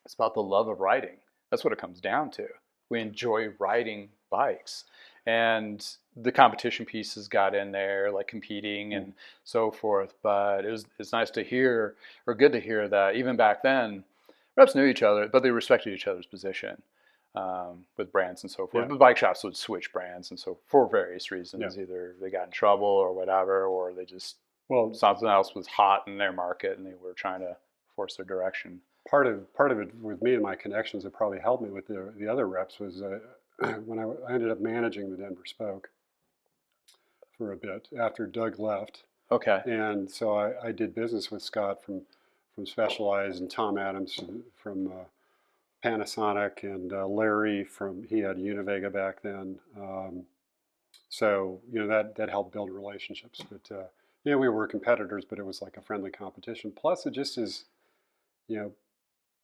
Speaker 1: it's about the love of riding. That's what it comes down to. We enjoy riding bikes, and the competition pieces got in there, like competing and so forth. But it's nice to hear, or good to hear, that even back then, reps knew each other, but they respected each other's position with brands and so forth. Yeah. The bike shops would switch brands, and so for various reasons, either they got in trouble or whatever, or they just something else was hot in their market and they were trying to force their direction.
Speaker 2: Part of it with me and my connections that probably helped me with the other reps was when I ended up managing the Denver Spoke for a bit after Doug left.
Speaker 1: Okay.
Speaker 2: And so I did business with Scott from Specialized, and Tom Adams from Panasonic, and Larry he had Univega back then. So that helped build relationships, but. We were competitors, but it was like a friendly competition. Plus, it just is,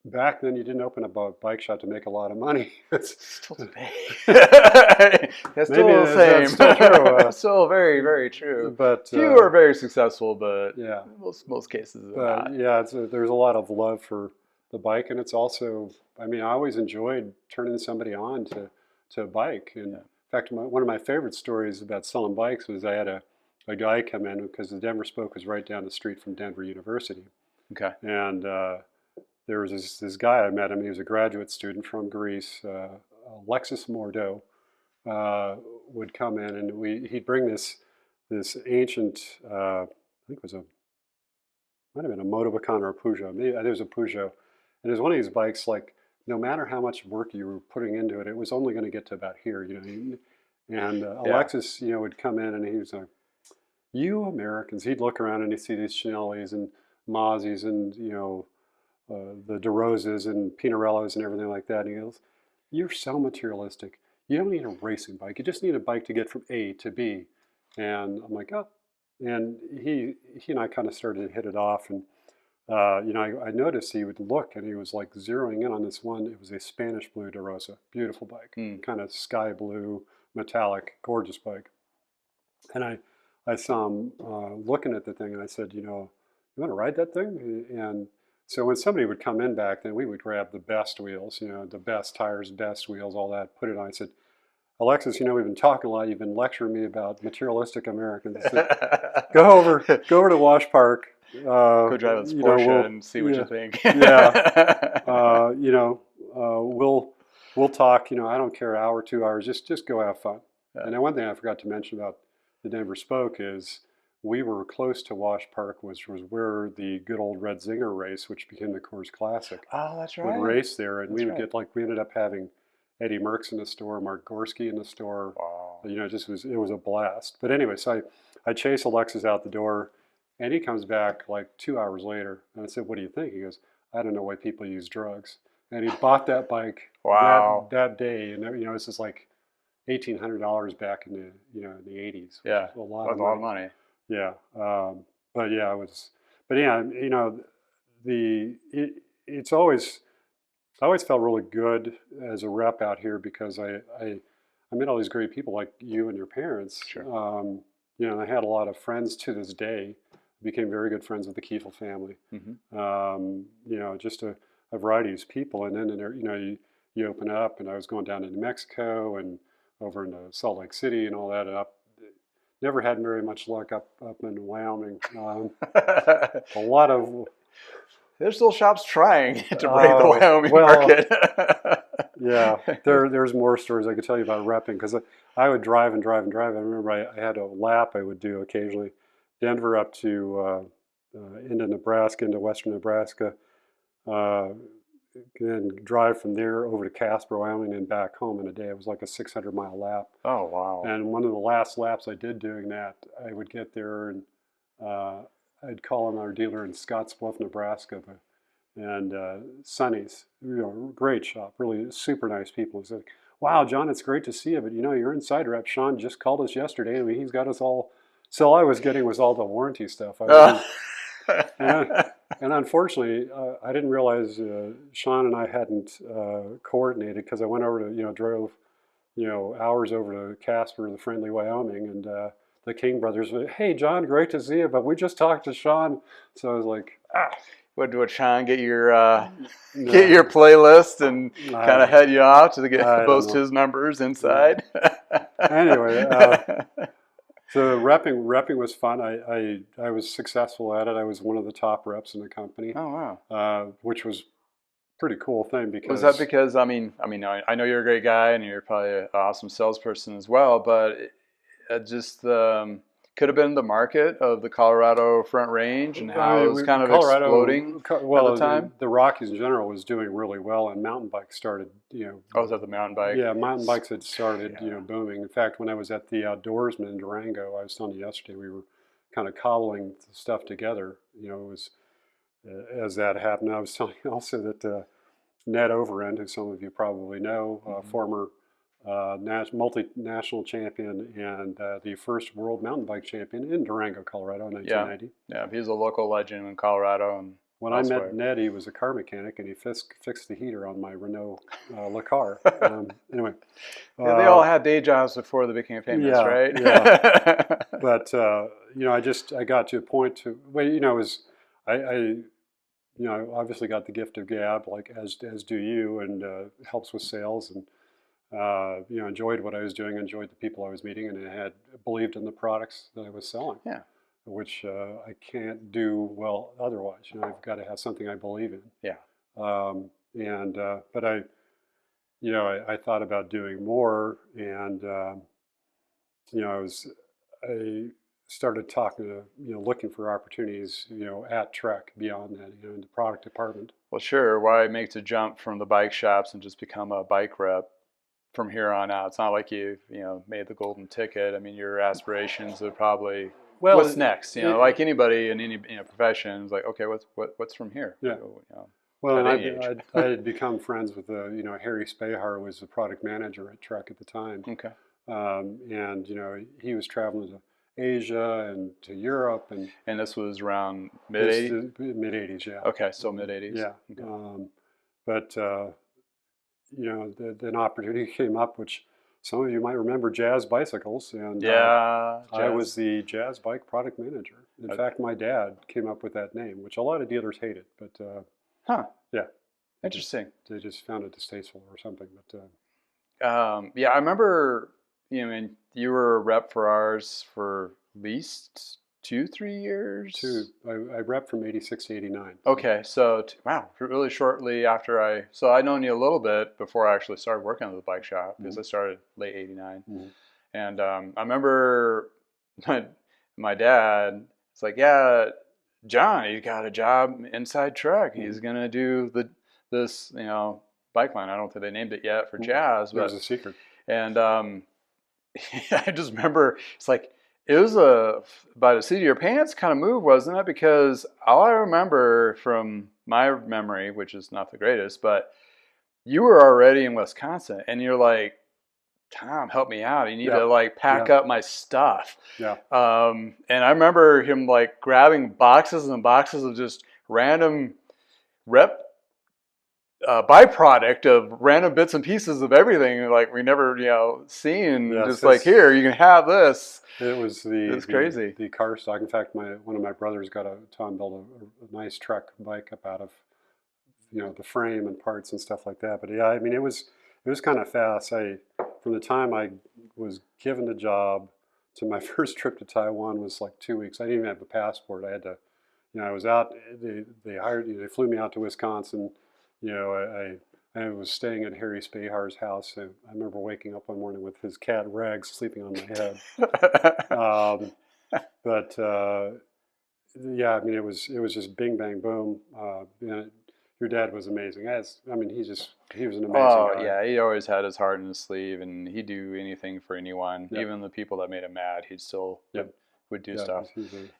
Speaker 2: back then you didn't open up a bike shop to make a lot of money.
Speaker 1: Still today. That's still
Speaker 2: Maybe
Speaker 1: the
Speaker 2: that's
Speaker 1: same.
Speaker 2: still true.
Speaker 1: Still very, very true.
Speaker 2: But
Speaker 1: Few are very successful, but
Speaker 2: yeah,
Speaker 1: most cases are
Speaker 2: but
Speaker 1: not.
Speaker 2: yeah, there's a lot of love for the bike, and it's also, I mean, I always enjoyed turning somebody on to a bike. And
Speaker 1: Yeah.
Speaker 2: in fact, one of my favorite stories about selling bikes was I had a guy come in because the Denver Spoke was right down the street from Denver University,
Speaker 1: Okay.
Speaker 2: and there was this guy I met him. He was a graduate student from Greece, Alexis Mordeau, would come in, and he'd bring this ancient, I think it was might have been a Motobacan or a Peugeot. Maybe it was a Peugeot, and it was one of these bikes. Like no matter how much work you were putting into it, it was only going to get to about here, you know. And
Speaker 1: Yeah.
Speaker 2: Alexis, you know, would come in, and he was like, "You Americans." He'd look around and he'd see these Chanellis and Mazis and the DeRoses and Pinarellos and everything like that. And he goes, "You're so materialistic. You don't need a racing bike. You just need a bike to get from A to B." And I'm like, "Oh." And he and I kind of started to hit it off. And I noticed he would look and he was like zeroing in on this one. It was a Spanish blue DeRosa, beautiful bike,
Speaker 1: Mm.
Speaker 2: kind of sky blue, metallic, gorgeous bike. And I saw him looking at the thing, and I said, you want to ride that thing? And so when somebody would come in back then, we would grab the best wheels, the best tires, best wheels, all that, put it on. I said, Alexis, we've been talking a lot. You've been lecturing me about materialistic Americans. I said, go over to Wash Park.
Speaker 1: Go drive this Porsche and see what you think.
Speaker 2: Yeah. We'll talk. I don't care, hour, 2 hours. Just go have fun.
Speaker 1: Yeah.
Speaker 2: And then one thing I forgot to mention about the Denver Spoke is we were close to Wash Park, which was where the good old Red Zinger race, which became the Coors Classic,
Speaker 1: Oh, that's
Speaker 2: would
Speaker 1: right.
Speaker 2: race there, and
Speaker 1: That's
Speaker 2: we would
Speaker 1: right.
Speaker 2: get we ended up having Eddie Merckx in the store, Mark Gorski in the store.
Speaker 1: Wow.
Speaker 2: It was a blast. But anyway, so I chase Alexis out the door, and he comes back like 2 hours later, and I said, "What do you think?" He goes, "I don't know why people use drugs." And he bought that bike
Speaker 1: Wow.
Speaker 2: that day, and this is like $1,800 back in in the 80s. Which
Speaker 1: Yeah.
Speaker 2: is a lot
Speaker 1: That's
Speaker 2: of
Speaker 1: a lot
Speaker 2: money.
Speaker 1: of money.
Speaker 2: Yeah, but yeah, it was. But yeah, it's always I always felt really good as a rep out here because I met all these great people like you and your parents.
Speaker 1: Sure.
Speaker 2: And I had a lot of friends to this day. Became very good friends with the Kiefel family. Just a variety of people. And then you open up, and I was going down to New Mexico and over into Salt Lake City and all that. And never had very much luck up in Wyoming. A lot of
Speaker 1: There's still shops trying to break the Wyoming market.
Speaker 2: Yeah, there's more stories I could tell you about repping because I would drive and drive and drive. I remember I had a lap I would do occasionally, Denver up to into Nebraska, into western Nebraska, and drive from there over to Casper, Wyoming, and back home in a day. It was like a 600-mile lap.
Speaker 1: Oh, wow.
Speaker 2: And one of the last laps I did doing that, I would get there and I'd call on our dealer in Scottsbluff, Nebraska, and Sonny's, great shop, really super nice people. He said, "Wow, John, it's great to see you, but your inside rep, Sean, just called us yesterday, and he's got us all." So all I was getting was all the warranty stuff. And unfortunately, I didn't realize Sean and I hadn't coordinated because I went over to, drove, hours over to Casper, the friendly Wyoming, and the King brothers were, "Hey, John, great to see you, but we just talked to Sean." So I was like,
Speaker 1: Would Sean get your playlist and kind of head you off to boast his numbers inside?
Speaker 2: Anyway, so repping was fun. I was successful at it. I was one of the top reps in the company.
Speaker 1: Oh, wow.
Speaker 2: Which was a pretty cool thing because
Speaker 1: was that because I know you're a great guy and you're probably an awesome salesperson as well, but it just could have been the market of the Colorado Front Range and how it was kind of exploding at the time.
Speaker 2: The Rockies in general was doing really well, and mountain bikes started.
Speaker 1: Oh, was that the mountain bike?
Speaker 2: Yeah, mountain bikes had started, booming. In fact, when I was at the Outdoorsman in Durango, I was telling you yesterday, we were kind of cobbling stuff together. It was as that happened. I was telling you also that Ned Overend, who some of you probably know, former multinational champion and the first world mountain bike champion in Durango, Colorado in 1990.
Speaker 1: Yeah, he's a local legend in Colorado. And
Speaker 2: When I
Speaker 1: elsewhere.
Speaker 2: met Ned, he was a car mechanic, and he fixed the heater on my Renault Le Car. Anyway,
Speaker 1: Yeah, they all had day jobs before they became famous,
Speaker 2: yeah,
Speaker 1: right?
Speaker 2: yeah. But I got to a point to well, it was I obviously got the gift of gab, like as do you, and helps with sales, and enjoyed what I was doing, enjoyed the people I was meeting, and I had believed in the products that I was selling,
Speaker 1: Yeah.
Speaker 2: which I can't do well otherwise. I've got to have something I believe in.
Speaker 1: Yeah.
Speaker 2: But I thought about doing more, and I started talking to, looking for opportunities, at Trek beyond that, in the product department.
Speaker 1: Well, sure. Why make the jump from the bike shops and just become a bike rep from here on out? It's not like you've, made the golden ticket. I mean, your aspirations are probably
Speaker 2: Well,
Speaker 1: what's next. Like anybody in any profession, is like, okay, what's from here?
Speaker 2: yeah.
Speaker 1: At
Speaker 2: Well,
Speaker 1: any
Speaker 2: and
Speaker 1: age.
Speaker 2: I had become friends with Harry Spahar was the product manager at Trek at the time,
Speaker 1: Okay.
Speaker 2: and he was traveling to Asia and to Europe,
Speaker 1: And this was around mid 80s?
Speaker 2: Mid 80s, yeah.
Speaker 1: Okay, so mid 80s.
Speaker 2: Yeah.
Speaker 1: Okay.
Speaker 2: But an opportunity came up, which some of you might remember, Jazz Bicycles, and
Speaker 1: Yeah,
Speaker 2: I was the Jazz Bike product manager. In fact, my dad came up with that name, which a lot of dealers hated, but yeah,
Speaker 1: Interesting.
Speaker 2: they just found it distasteful or something. But
Speaker 1: yeah, I remember, and you were a rep for ours for at least 2-3 years.
Speaker 2: I repped from 86 to 89.
Speaker 1: Okay, so wow, really shortly after so I known you a little bit before I actually started working at the bike shop, because I started late '89, and I remember my dad. It's like, yeah, John, he got a job inside Trek. He's gonna do this bike line. I don't think they named it yet for Jazz,
Speaker 2: It
Speaker 1: but
Speaker 2: was a secret.
Speaker 1: and I just remember it's like it was a by the seat of your pants kind of move, wasn't it? Because all I remember from my memory, which is not the greatest, but you were already in Wisconsin, and you're like, Tom, help me out. You need to like pack up my stuff.
Speaker 2: Yeah.
Speaker 1: And I remember him like grabbing boxes and boxes of just random rep byproduct of random bits and pieces of everything like we never seen.
Speaker 2: Yes,
Speaker 1: just like, here, you can have this.
Speaker 2: It was
Speaker 1: It's crazy.
Speaker 2: the car stock. In fact, one of my brothers got Tom built a nice Trek bike up out of the frame and parts and stuff like that. But yeah, I mean it was kind of fast. From the time I was given the job to my first trip to Taiwan was like 2 weeks. I didn't even have a passport. I had to, I was out. They flew me out to Wisconsin. I was staying at Harry Spahar's house. I remember waking up one morning with his cat Rex sleeping on my head. But yeah, I mean, it was just bing bang boom. Your dad was amazing. He was an amazing guy.
Speaker 1: Yeah, he always had his heart in his sleeve, and he'd do anything for anyone, even the people that made him mad. He'd still would do stuff.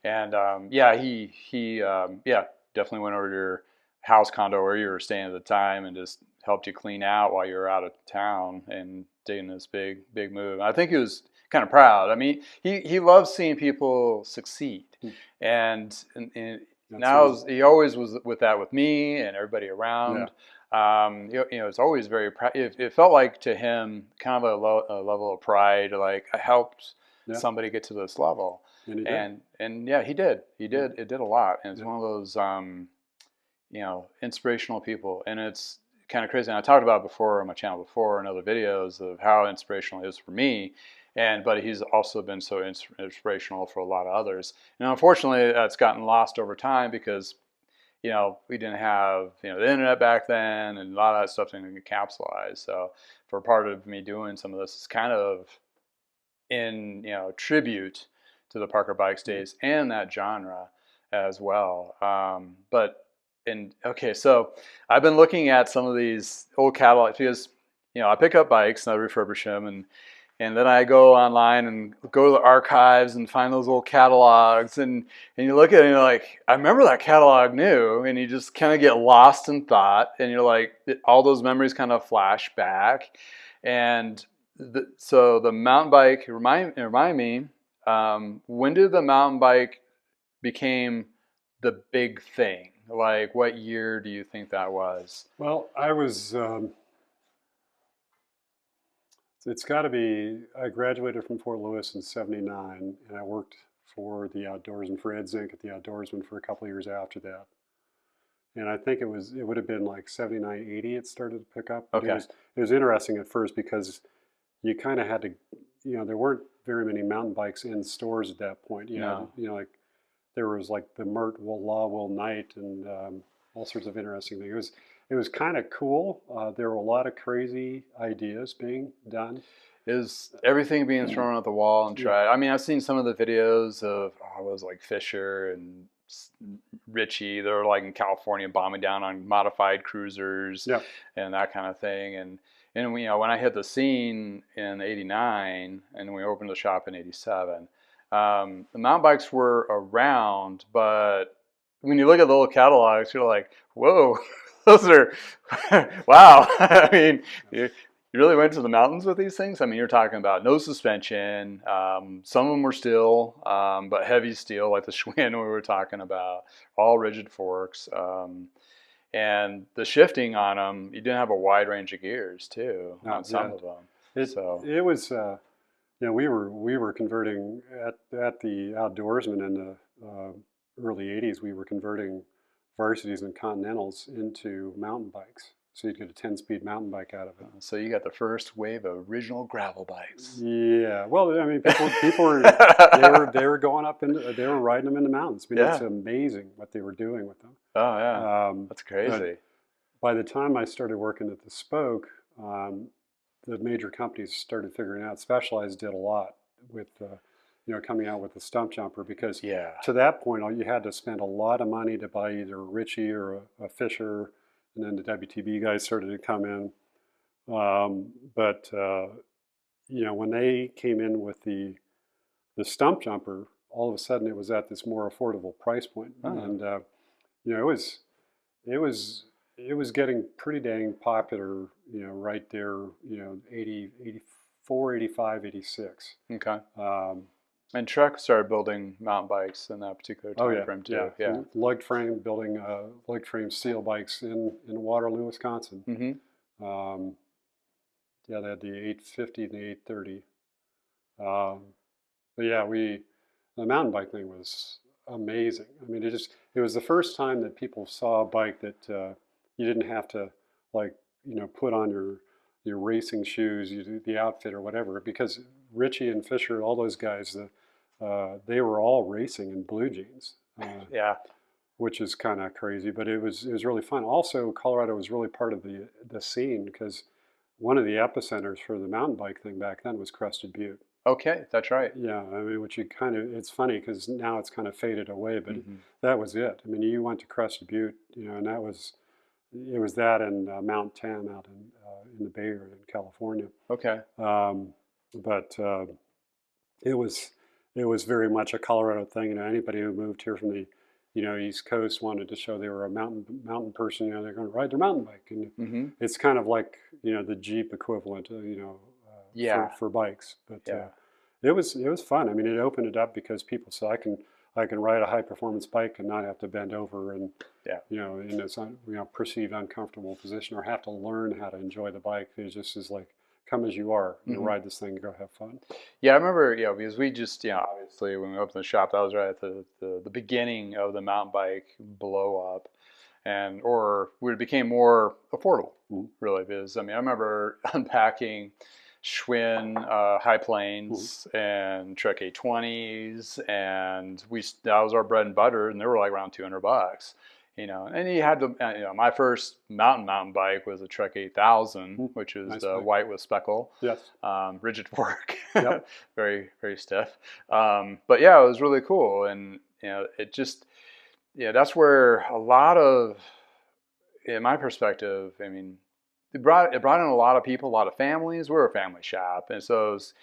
Speaker 1: And he definitely went over to your house condo where you were staying at the time and just helped you clean out while you were out of town and doing this big move. I think he was kind of proud. I mean, he loves seeing people succeed, and now he always was with that with me and everybody around. It's always very proud. It felt like to him kind of a level of pride, like I helped somebody get to this level, and yeah, he did. It did a lot, and it's one of those inspirational people, and it's kind of crazy. And I talked about it before on my channel before in other videos of how inspirational it is for me. But he's also been so inspirational for a lot of others. And unfortunately, that's gotten lost over time because, we didn't have, the internet back then, and a lot of that stuff didn't get capsulized. So for part of me doing some of this, it's kind of in, tribute to the Parker Bikes days and that genre as well. So I've been looking at some of these old catalogs because, I pick up bikes and I refurbish them, and then I go online and go to the archives and find those old catalogs, and you look at it and you're like, I remember that catalog new, and you just kind of get lost in thought, and you're like, all those memories kind of flash back. And so the mountain bike, remind me, when did the mountain bike became the big thing? Like, what year do you think that was?
Speaker 2: Well, I was. It's got to be. I graduated from Fort Lewis in '79, and I worked for the Outdoorsman for Ed Zink at the Outdoorsman for a couple of years after that. And I think it would have been like '79, '80. It started to pick up. But
Speaker 1: Okay.
Speaker 2: it was interesting at first because you kind of had to, there weren't very many mountain bikes in stores at that point.
Speaker 1: No.
Speaker 2: Like there was like the Mert Law Will Night and all sorts of interesting things. It was kind of cool. There were a lot of crazy ideas being done.
Speaker 1: Is everything being thrown at the wall and
Speaker 2: Yeah.
Speaker 1: tried? I mean, I've seen some of the videos of, it was like Fisher and Richie. They're like in California bombing down on modified cruisers
Speaker 2: Yeah.
Speaker 1: and that kind of thing. And when I hit the scene in '89 and we opened the shop in '87, the mountain bikes were around, but when you look at the little catalogs, you're like, whoa, those are, wow. I mean, you really went to the mountains with these things? I mean, you're talking about no suspension. Some of them were steel, but heavy steel, like the Schwinn we were talking about, all rigid forks. And the shifting on them, you didn't have a wide range of gears, too, on some of them.
Speaker 2: It was, we were converting at the Outdoorsman in the early '80s. We were converting varsities and continentals into mountain bikes, so you'd get a 10-speed mountain bike out of it.
Speaker 1: So you got the first wave of original gravel bikes.
Speaker 2: Yeah, well, I mean, people were they were going up and they were riding them in the mountains. I mean, it's amazing what they were doing with them.
Speaker 1: Oh yeah, that's crazy.
Speaker 2: By the time I started working at the Spoke, the major companies started figuring out. Specialized did a lot with coming out with the stump jumper because to that point, you had to spend a lot of money to buy either a Ritchie or a Fisher, and then the WTB guys started to come in. But when they came in with the stump jumper, all of a sudden it was at this more affordable price point, and it was getting pretty dang popular. Right there. 80, 84, 85, 86.
Speaker 1: Okay. And Trek started building mountain bikes in that particular time frame too.
Speaker 2: Yeah. Lugged frame, building lugged frame steel bikes in Waterloo, Wisconsin.
Speaker 1: Mm-hmm.
Speaker 2: They had the 850 and the 830. But yeah, the mountain bike thing was amazing. I mean, it was the first time that people saw a bike that you didn't have to put on your racing shoes, you do the outfit or whatever, because Ritchie and Fisher, all those guys, they were all racing in blue jeans. Which is kind of crazy, but it was really fun. Also, Colorado was really part of the scene because one of the epicenters for the mountain bike thing back then was Crested Butte.
Speaker 1: Okay, that's right.
Speaker 2: Yeah, I mean, it's funny because now it's kind of faded away, but that was it. I mean, you went to Crested Butte, and it was that and Mount Tam out in the Bay Area in California.
Speaker 1: Okay.
Speaker 2: But it was very much a Colorado thing. Anybody who moved here from the East Coast wanted to show they were a mountain person. They're going to ride their mountain bike, and it's kind of like the Jeep equivalent, for bikes. But it was fun. I mean, it opened it up because people said I can ride a high performance bike and not have to bend over and in this perceived uncomfortable position or have to learn how to enjoy the bike. It just is like come as you are, ride this thing, go have fun.
Speaker 1: Yeah, I remember, because we just, obviously when we opened the shop, that was right at the beginning of the mountain bike blow up, or when it became more affordable, really. Because I remember unpacking Schwinn high planes and Trek 820s, and that was our bread and butter, and they were like around $200. And you had to, my first mountain bike was a Trek 8000, which is the white with speckle.
Speaker 2: Yes.
Speaker 1: Rigid fork.
Speaker 2: Yep.
Speaker 1: Very, very stiff. But yeah, it was really cool. And, it just, that's where a lot of, in my perspective, I mean, it brought in a lot of people, a lot of families. We're a family shop. And so it was,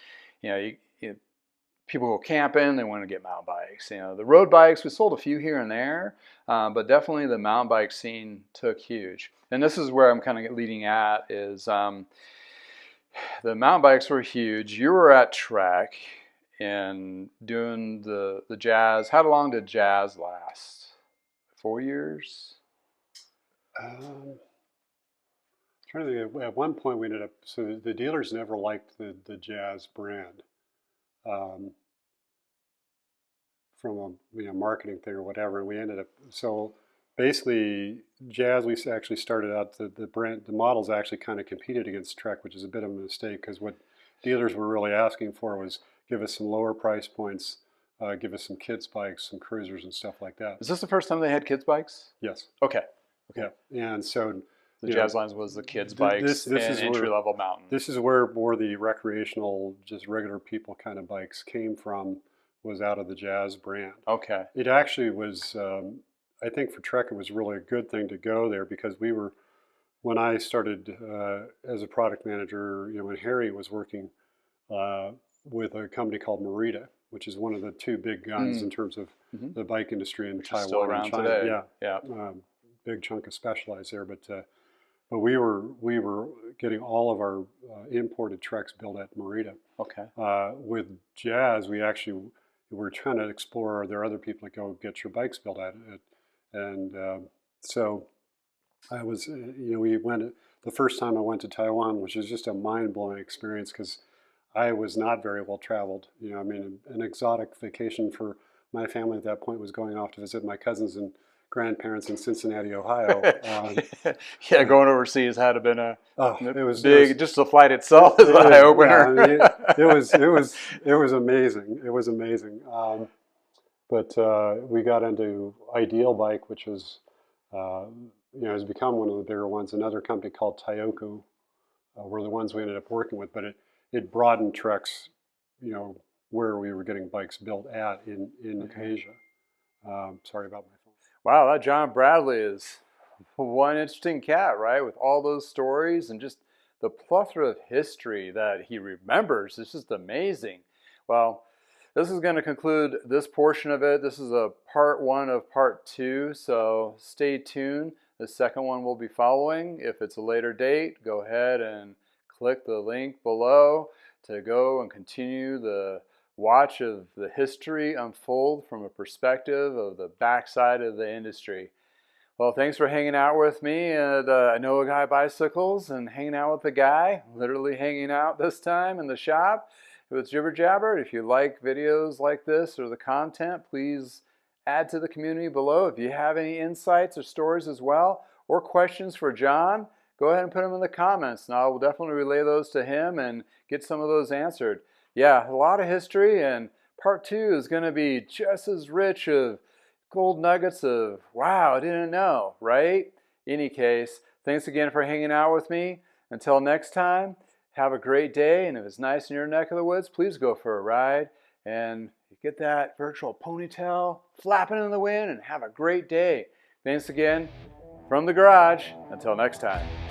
Speaker 1: people go camping, they want to get mountain bikes. The road bikes, we sold a few here and there, but definitely the mountain bike scene took huge. And this is where I'm kind of leading at is the mountain bikes were huge. You were at Trek and doing the jazz. How long did jazz last? 4 years?
Speaker 2: Trying to think, at one point we ended up, so the dealers never liked the Jazz brand. From a marketing thing or whatever, and we ended up, so basically Jazz, we actually started out, the brand, the models actually kind of competed against Trek, which is a bit of a mistake, because what dealers were really asking for was give us some lower price points, give us some kids bikes, some cruisers and stuff like that.
Speaker 1: Is this the first time they had kids bikes?
Speaker 2: Yes.
Speaker 1: Okay.
Speaker 2: Yeah, and so
Speaker 1: the Jazz lines was the kids bikes and entry-level mountain.
Speaker 2: This is where more the recreational, just regular people kind of bikes came from, was out of the Jazz brand.
Speaker 1: Okay.
Speaker 2: It actually was, I think for Trek it was really a good thing to go there, because we were, when I started as a product manager, when Harry was working with a company called Merida, which is one of the two big guns in terms of the bike industry in Taiwan
Speaker 1: still around
Speaker 2: and China.
Speaker 1: Today. Yeah.
Speaker 2: Big chunk of Specialized there, but we were getting all of our imported Treks built at Merida.
Speaker 1: Okay.
Speaker 2: With Jazz, we actually were trying to explore, are there other people that go get your bikes built at it? And so I was, we went, the first time I went to Taiwan, which was just a mind-blowing experience, because I was not very well traveled. An exotic vacation for my family at that point was going off to visit my cousins and grandparents in Cincinnati, Ohio.
Speaker 1: Yeah, going overseas had to been
Speaker 2: it was
Speaker 1: big. Just the flight itself is an eye opener.
Speaker 2: It was amazing. It was amazing. But we got into Ideal Bike, which was has become one of the bigger ones. Another company called Taioku were the ones we ended up working with. But it broadened Trek's, where we were getting bikes built at in Asia. Sorry about my phone.
Speaker 1: Wow, that John Bradley is one interesting cat, right? With all those stories and just the plethora of history that he remembers. It's just amazing. Well, this is going to conclude this portion of it. This is a part 1 of part 2, so stay tuned. The second one will be following. If it's a later date, go ahead and click the link below to go and continue the watch of the history unfold from a perspective of the backside of the industry. Well, thanks for hanging out with me at I Know a Guy Bicycles and hanging out with the guy, literally hanging out this time in the shop with Jibber Jabber. If you like videos like this or the content, please add to the community below. If you have any insights or stories as well, or questions for John, go ahead and put them in the comments, and I will definitely relay those to him and get some of those answered. Yeah, a lot of history, and part 2 is going to be just as rich of gold nuggets of, wow, I didn't know, right? Any case, thanks again for hanging out with me. Until next time, have a great day, and if it's nice in your neck of the woods, please go for a ride, and get that virtual ponytail flapping in the wind, and have a great day. Thanks again from the garage. Until next time.